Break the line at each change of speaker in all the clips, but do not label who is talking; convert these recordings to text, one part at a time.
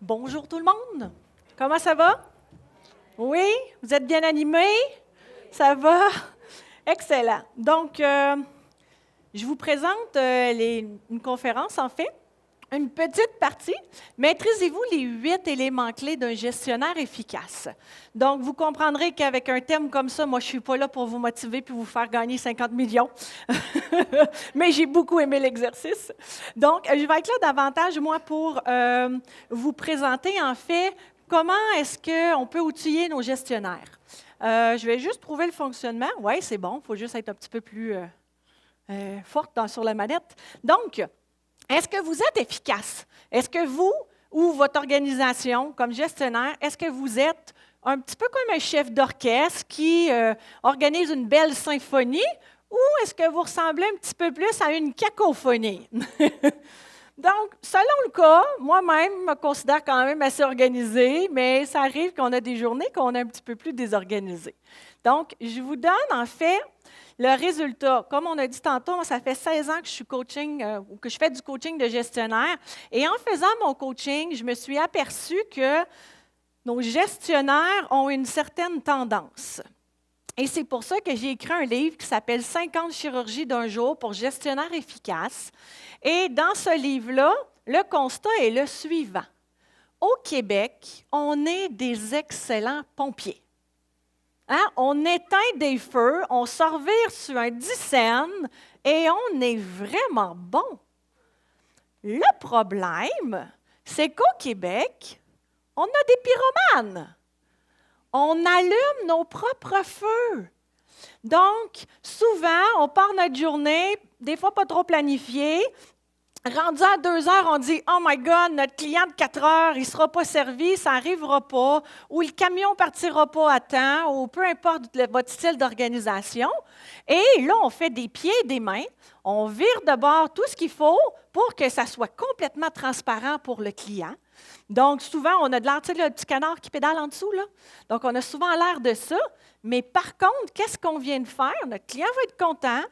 Bonjour tout le monde. Comment ça va? Oui? Vous êtes bien animés? Ça va? Excellent. Donc, je vous présente une conférence, en fait, une petite partie. Maîtrisez-vous les 8 éléments clés d'un gestionnaire efficace? Donc, vous comprendrez qu'avec un thème comme ça, moi, je ne suis pas là pour vous motiver puis vous faire gagner 50 millions. Mais j'ai beaucoup aimé l'exercice. Donc, je vais être là davantage, moi, pour vous présenter, en fait, comment est-ce qu'on peut outiller nos gestionnaires. Je vais juste trouver le fonctionnement. Oui, c'est bon, il faut juste être un petit peu plus forte sur la manette. Donc, est-ce que vous êtes efficace? Est-ce que vous ou votre organisation, comme gestionnaire, est-ce que vous êtes un petit peu comme un chef d'orchestre qui organise une belle symphonie ou est-ce que vous ressemblez un petit peu plus à une cacophonie? Donc, selon le cas, moi-même me considère quand même assez organisée, mais ça arrive qu'on a des journées qu'on est un petit peu plus désorganisées. Donc, je vous donne en fait le résultat. Comme on a dit tantôt, moi, ça fait 16 ans que je suis coaching ou que je fais du coaching de gestionnaire. Et en faisant mon coaching, je me suis aperçue que nos gestionnaires ont une certaine tendance. Et c'est pour ça que j'ai écrit un livre qui s'appelle 50 chirurgies d'un jour pour gestionnaire efficace. Et dans ce livre-là, le constat est le suivant. Au Québec, on est des excellents pompiers. Hein? On éteint des feux, on se revire sur un dixaine et on est vraiment bon. Le problème, c'est qu'au Québec, on a des pyromanes. On allume nos propres feux. Donc, souvent, on part notre journée, des fois pas trop planifiée. Rendu à 2 heures, on dit « Oh my God, notre client de 4 heures, il ne sera pas servi, ça n'arrivera pas, ou le camion ne partira pas à temps, ou peu importe votre style d'organisation. » Et là, on fait des pieds et des mains, on vire de bord tout ce qu'il faut pour que ça soit complètement transparent pour le client. Donc, souvent, on a de l'air, tu sais, le petit canard qui pédale en dessous, là. Donc, on a souvent l'air de ça. Mais par contre, qu'est-ce qu'on vient de faire? Notre client va être content,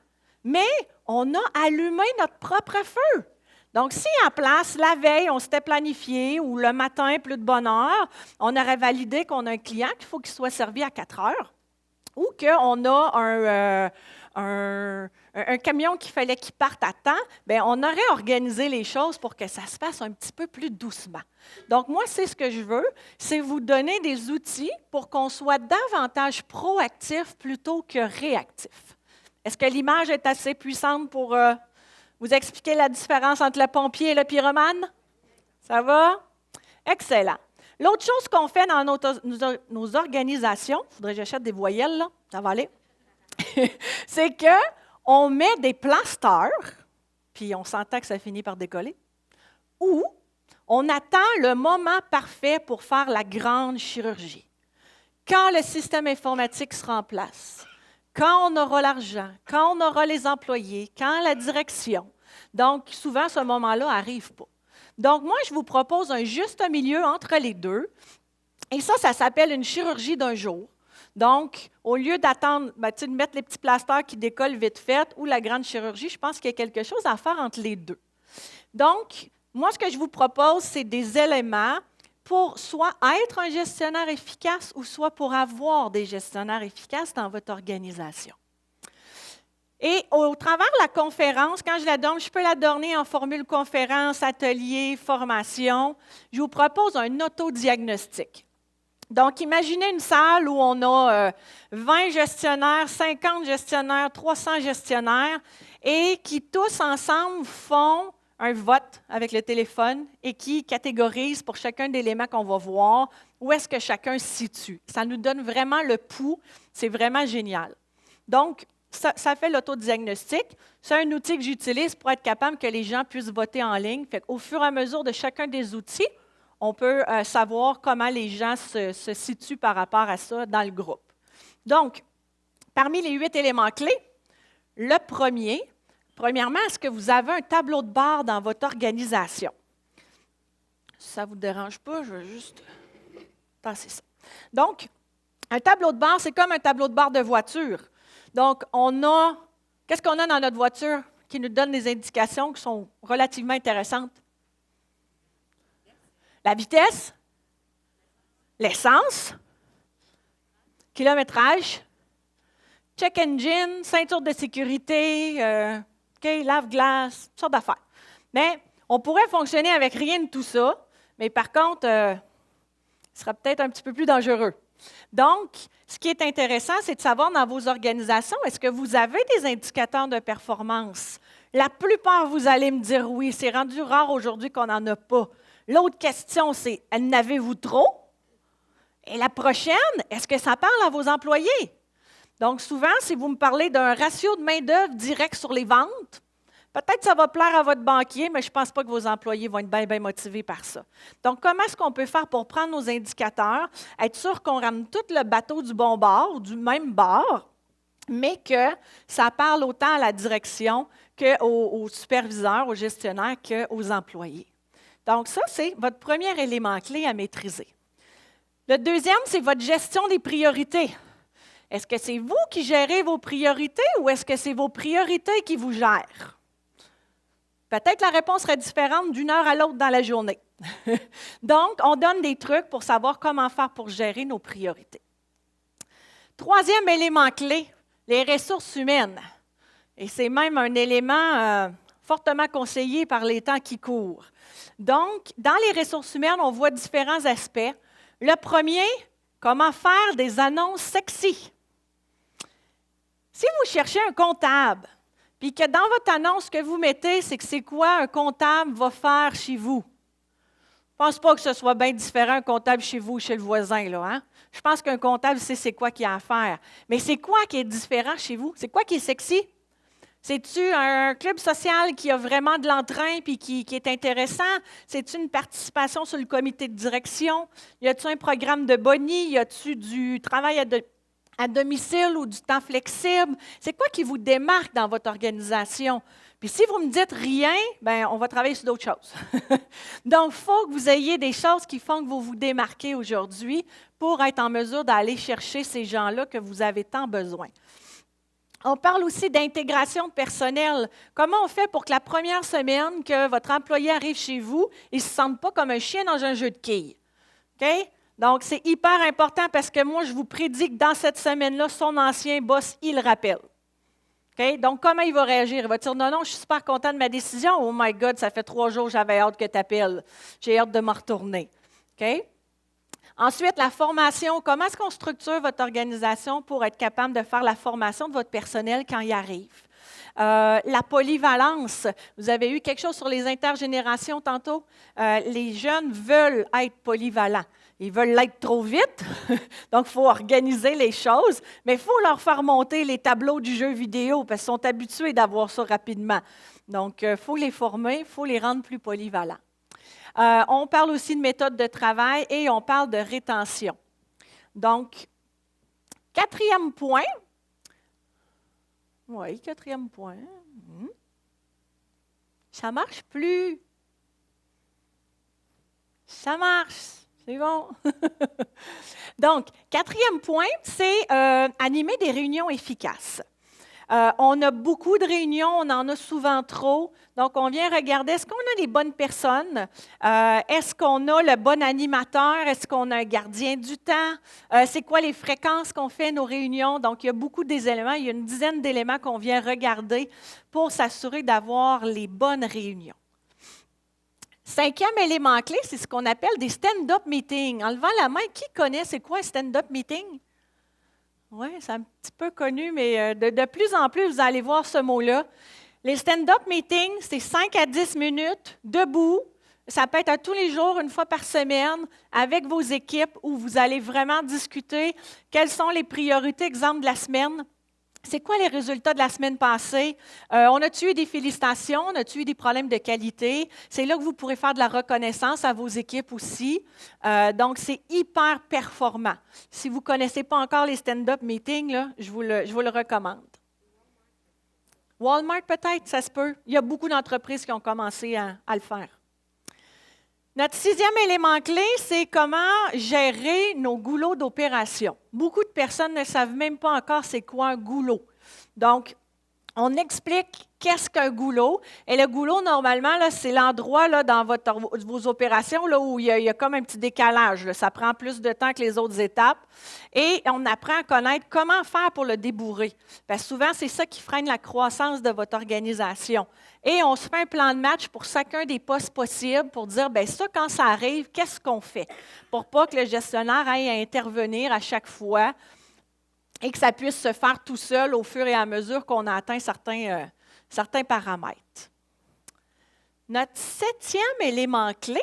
mais on a allumé notre propre feu. Donc, si en place, la veille, on s'était planifié, ou le matin, plus de bonne heure, on aurait validé qu'on a un client qu'il faut qu'il soit servi à 4 heures, ou qu'on a un camion qu'il fallait qu'il parte à temps, bien, on aurait organisé les choses pour que ça se fasse un petit peu plus doucement. Donc, moi, c'est ce que je veux, c'est vous donner des outils pour qu'on soit davantage proactif plutôt que réactif. Est-ce que l'image est assez puissante pour vous expliquer la différence entre le pompier et le pyromane? Ça va? Excellent. L'autre chose qu'on fait dans nos organisations, il faudrait que j'achète des voyelles, là, ça va aller, c'est qu'on met des plasters, puis on s'entend que ça finit par décoller, ou on attend le moment parfait pour faire la grande chirurgie. Quand le système informatique sera en place, quand on aura l'argent, quand on aura les employés, quand la direction. Donc, souvent, ce moment-là n'arrive pas. Donc, moi, je vous propose un juste milieu entre les deux. Et ça s'appelle une chirurgie d'un jour. Donc, au lieu d'attendre, de mettre les petits plasters qui décollent vite fait ou la grande chirurgie, je pense qu'il y a quelque chose à faire entre les deux. Donc, moi, ce que je vous propose, c'est des éléments pour soit être un gestionnaire efficace ou soit pour avoir des gestionnaires efficaces dans votre organisation. Et au travers de la conférence, quand je la donne, je peux la donner en formule conférence, atelier, formation. Je vous propose un autodiagnostic. Donc, imaginez une salle où on a 20 gestionnaires, 50 gestionnaires, 300 gestionnaires et qui tous ensemble font un vote avec le téléphone et qui catégorisent pour chacun des éléments qu'on va voir où est-ce que chacun se situe. Ça nous donne vraiment le pouls. C'est vraiment génial. Donc, ça fait l'autodiagnostic. C'est un outil que j'utilise pour être capable que les gens puissent voter en ligne. Fait qu'au fur et à mesure de chacun des outils, on peut savoir comment les gens se situent par rapport à ça dans le groupe. Donc, parmi les 8 éléments clés, le premier, premièrement, est-ce que vous avez un tableau de bord dans votre organisation? Si ça ne vous dérange pas, je vais juste passer ça. Donc, un tableau de bord, c'est comme un tableau de bord de voiture. Donc, qu'est-ce qu'on a dans notre voiture qui nous donne des indications qui sont relativement intéressantes? La vitesse, l'essence, kilométrage, check engine, ceinture de sécurité, lave-glace, toutes sortes d'affaires. Mais on pourrait fonctionner avec rien de tout ça, mais par contre, ce sera peut-être un petit peu plus dangereux. Donc, ce qui est intéressant, c'est de savoir dans vos organisations, est-ce que vous avez des indicateurs de performance? La plupart, vous allez me dire oui, c'est rendu rare aujourd'hui qu'on n'en a pas. L'autre question, c'est, en avez-vous trop? Et la prochaine, est-ce que ça parle à vos employés? Donc, souvent, si vous me parlez d'un ratio de main-d'œuvre direct sur les ventes, peut-être que ça va plaire à votre banquier, mais je ne pense pas que vos employés vont être bien motivés par ça. Donc, comment est-ce qu'on peut faire pour prendre nos indicateurs, être sûr qu'on ramène tout le bateau du bon bord, du même bord, mais que ça parle autant à la direction qu'aux superviseurs, aux gestionnaires, qu'aux employés. Donc, ça, c'est votre premier élément clé à maîtriser. Le deuxième, c'est votre gestion des priorités. Est-ce que c'est vous qui gérez vos priorités ou est-ce que c'est vos priorités qui vous gèrent? Peut-être la réponse serait différente d'une heure à l'autre dans la journée. Donc, on donne des trucs pour savoir comment faire pour gérer nos priorités. Troisième élément clé, les ressources humaines. Et c'est même un élément fortement conseillé par les temps qui courent. Donc, dans les ressources humaines, on voit différents aspects. Le premier, comment faire des annonces sexy. Si vous cherchez un comptable, puis que dans votre annonce, ce que vous mettez, c'est que c'est quoi un comptable va faire chez vous. Je ne pense pas que ce soit bien différent un comptable chez vous ou chez le voisin, là, hein? Je pense qu'un comptable sait c'est quoi qu'il y a à faire. Mais c'est quoi qui est différent chez vous? C'est quoi qui est sexy? C'est-tu un club social qui a vraiment de l'entrain et qui est intéressant? C'est-tu une participation sur le comité de direction? Y a-t-il un programme de boni? Y a-t-il du travail à domicile ou du temps flexible? C'est quoi qui vous démarque dans votre organisation? Puis si vous me dites rien, bien, on va travailler sur d'autres choses. Donc, il faut que vous ayez des choses qui font que vous vous démarquez aujourd'hui pour être en mesure d'aller chercher ces gens-là que vous avez tant besoin. On parle aussi d'intégration de personnel. Comment on fait pour que la première semaine que votre employé arrive chez vous, il ne se sente pas comme un chien dans un jeu de quilles? OK? Donc, c'est hyper important parce que moi, je vous prédis que dans cette semaine-là, son ancien boss, il le rappelle. OK? Donc, comment il va réagir? Il va dire, non, je suis super content de ma décision. Oh my God, ça fait 3 jours, j'avais hâte que tu appelles. J'ai hâte de me retourner. OK? Ensuite, la formation. Comment est-ce qu'on structure votre organisation pour être capable de faire la formation de votre personnel quand il arrive? La polyvalence. Vous avez eu quelque chose sur les intergénérations tantôt? Les jeunes veulent être polyvalents. Ils veulent l'être trop vite, donc il faut organiser les choses, mais il faut leur faire monter les tableaux du jeu vidéo parce qu'ils sont habitués d'avoir ça rapidement. Donc, il faut les former, il faut les rendre plus polyvalents. On parle aussi de méthode de travail et on parle de rétention. Donc, quatrième point. Oui, quatrième point. Ça marche plus. Ça marche. C'est bon. Donc, quatrième point, c'est animer des réunions efficaces. On a beaucoup de réunions, on en a souvent trop. Donc, on vient regarder, est-ce qu'on a les bonnes personnes? Est-ce qu'on a le bon animateur? Est-ce qu'on a un gardien du temps? C'est quoi les fréquences qu'on fait nos réunions? Donc, il y a beaucoup d'éléments, il y a une dizaine d'éléments qu'on vient regarder pour s'assurer d'avoir les bonnes réunions. Cinquième élément clé, c'est ce qu'on appelle des stand-up meetings. En levant la main, qui connaît c'est quoi un stand-up meeting? Oui, c'est un petit peu connu, mais de plus en plus, vous allez voir ce mot-là. Les stand-up meetings, c'est 5 à 10 minutes, debout. Ça peut être à tous les jours, une fois par semaine, avec vos équipes, où vous allez vraiment discuter quelles sont les priorités, exemple de la semaine. C'est quoi les résultats de la semaine passée? On a-tu eu des félicitations? On a-tu eu des problèmes de qualité? C'est là que vous pourrez faire de la reconnaissance à vos équipes aussi. Donc, c'est hyper performant. Si vous ne connaissez pas encore les stand-up meetings, là, je vous le recommande. Walmart, peut-être, ça se peut. Il y a beaucoup d'entreprises qui ont commencé à le faire. Notre sixième élément clé, c'est comment gérer nos goulots d'opération. Beaucoup de personnes ne savent même pas encore c'est quoi un goulot. Donc, on explique qu'est-ce qu'un goulot. Et le goulot, normalement, là, c'est l'endroit là, dans vos opérations là, où il y a comme un petit décalage. Là. Ça prend plus de temps que les autres étapes. Et on apprend à connaître comment faire pour le débourrer. Parce que souvent, c'est ça qui freine la croissance de votre organisation. Et on se fait un plan de match pour chacun des postes possibles pour dire, bien ça, quand ça arrive, qu'est-ce qu'on fait? Pour pas que le gestionnaire aille à intervenir à chaque fois et que ça puisse se faire tout seul au fur et à mesure qu'on a atteint certains paramètres. Notre 7e élément clé,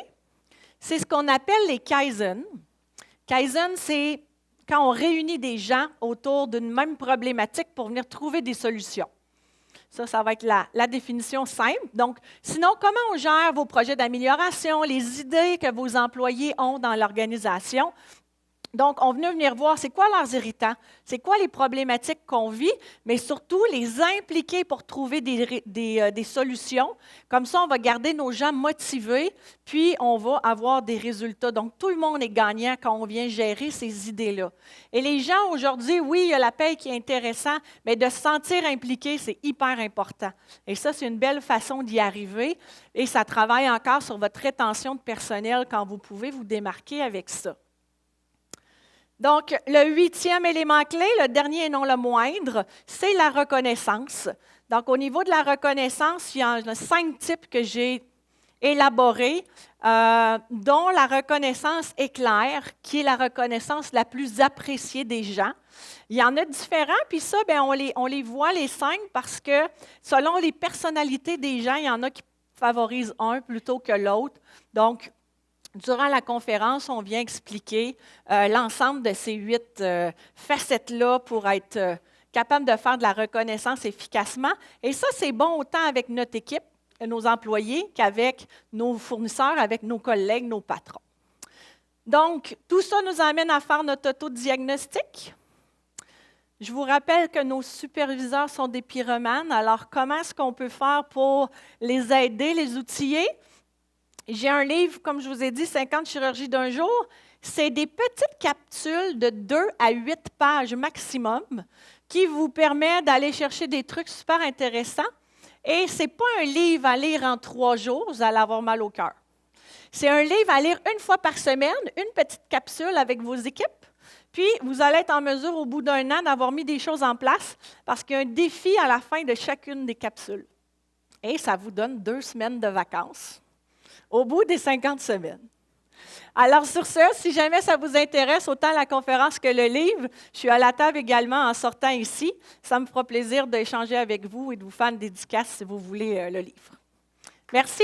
c'est ce qu'on appelle les Kaizen. Kaizen, c'est quand on réunit des gens autour d'une même problématique pour venir trouver des solutions. Ça va être la définition simple. Donc, sinon, comment on gère vos projets d'amélioration, les idées que vos employés ont dans l'organisation? Donc, on venait venir voir c'est quoi leurs irritants, c'est quoi les problématiques qu'on vit, mais surtout les impliquer pour trouver des solutions. Comme ça, on va garder nos gens motivés, puis on va avoir des résultats. Donc, tout le monde est gagnant quand on vient gérer ces idées-là. Et les gens aujourd'hui, oui, il y a la paye qui est intéressant, mais de se sentir impliqué, c'est hyper important. Et ça, c'est une belle façon d'y arriver. Et ça travaille encore sur votre rétention de personnel quand vous pouvez vous démarquer avec ça. Donc, le 8e élément clé, le dernier et non le moindre, c'est la reconnaissance. Donc, au niveau de la reconnaissance, il y en a 5 types que j'ai élaborés, dont la reconnaissance éclair, qui est la reconnaissance la plus appréciée des gens. Il y en a différents, puis ça, bien, on les voit les 5 parce que selon les personnalités des gens, il y en a qui favorisent un plutôt que l'autre. Donc, durant la conférence, on vient expliquer l'ensemble de ces 8 facettes-là pour être capable de faire de la reconnaissance efficacement. Et ça, c'est bon autant avec notre équipe, nos employés, qu'avec nos fournisseurs, avec nos collègues, nos patrons. Donc, tout ça nous amène à faire notre autodiagnostic. Je vous rappelle que nos superviseurs sont des pyromanes. Alors, comment est-ce qu'on peut faire pour les aider, les outiller? J'ai un livre, comme je vous ai dit, 50 chirurgies d'un jour. C'est des petites capsules de 2 à 8 pages maximum qui vous permettent d'aller chercher des trucs super intéressants. Et ce n'est pas un livre à lire en 3 jours, vous allez avoir mal au cœur. C'est un livre à lire une fois par semaine, une petite capsule avec vos équipes. Puis, vous allez être en mesure, au bout d'un an, d'avoir mis des choses en place parce qu'il y a un défi à la fin de chacune des capsules. Et ça vous donne 2 semaines de vacances au bout des 50 semaines. Alors, sur ce, si jamais ça vous intéresse, autant la conférence que le livre, je suis à la table également en sortant ici. Ça me fera plaisir d'échanger avec vous et de vous faire une dédicace si vous voulez le livre. Merci.